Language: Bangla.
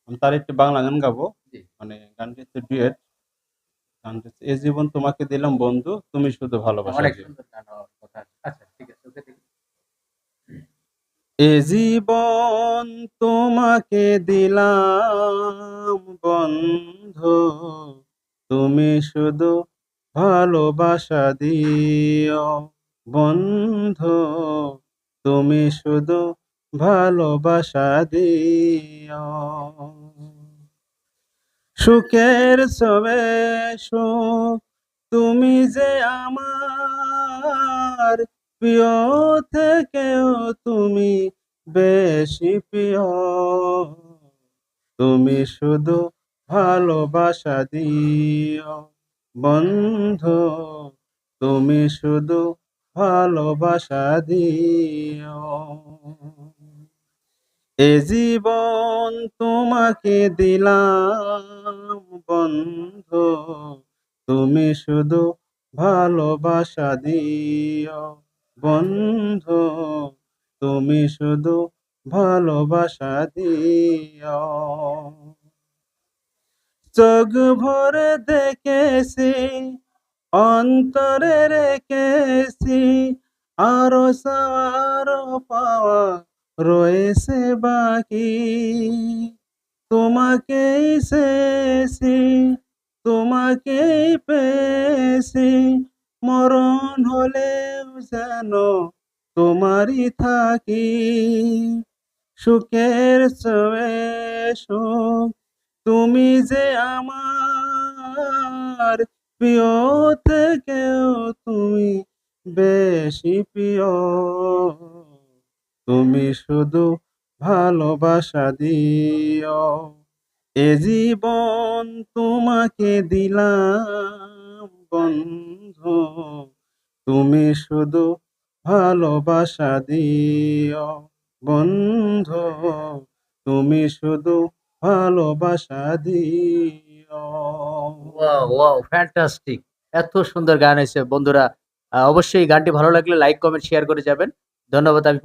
আমি তার একটি বাংলা গান গাবো। জি। মানে গানটি হচ্ছে ডুয়েট। গানটি হচ্ছে, "এ জীবন তোমাকে দিলাম বন্ধু, তুমি শুধু ভালোবাসা অনেক দিও।" সুন্দর গান হওয়ার কথা। আচ্ছা ঠিক আছে, ওকে দেখি। এ জীবন তোমাকে দিলাম বন্ধু, তুমি শুধু ভালোবাসা দিও। বন্ধু, তুমি শুধু ভালোবাসা দিও। সুখের ছবে সুখ, তুমি যে আমার প্রিয় থেকেও তুমি বেশি প্রিয়। তুমি শুধু ভালোবাসা দিও বন্ধু, তুমি শুধু ভালোবাসা দিও। এ জীবন তোমাকে দিলাম বন্ধু, তুমি শুধু ভালোবাসা দিও। বন্ধু, তুমি শুধু ভালোবাসা দিও। চোখ ভরে দেখেছি, অন্তরে রেখেছি, আরো চাওয়ারও পাওয়া রয়েছে বাকি। তোমাকেই চেয়েছি, তোমাকেই পেয়েছি, মরণ হলেও যেন তোমারই থাকি। সুখের চেয়ে সুখ, তুমি যে আমার প্রিয় থেকেও তুমি বেশি প্রিয়। তুমি শুধু ভালোবাসা দিও। এ জীবন তোমাকে দিলাম বন্ধু, তুমি শুধু ভালোবাসা দিও। বন্ধু, তুমি শুধু ভালোবাসা দিও। Wow, wow, fantastic! এত সুন্দর গান হয়েছে বন্ধুরা। অবশ্যই গানটি ভালো লাগলে লাইক, কমেন্ট, শেয়ার করে যাবেন। ধন্যবাদ। আমি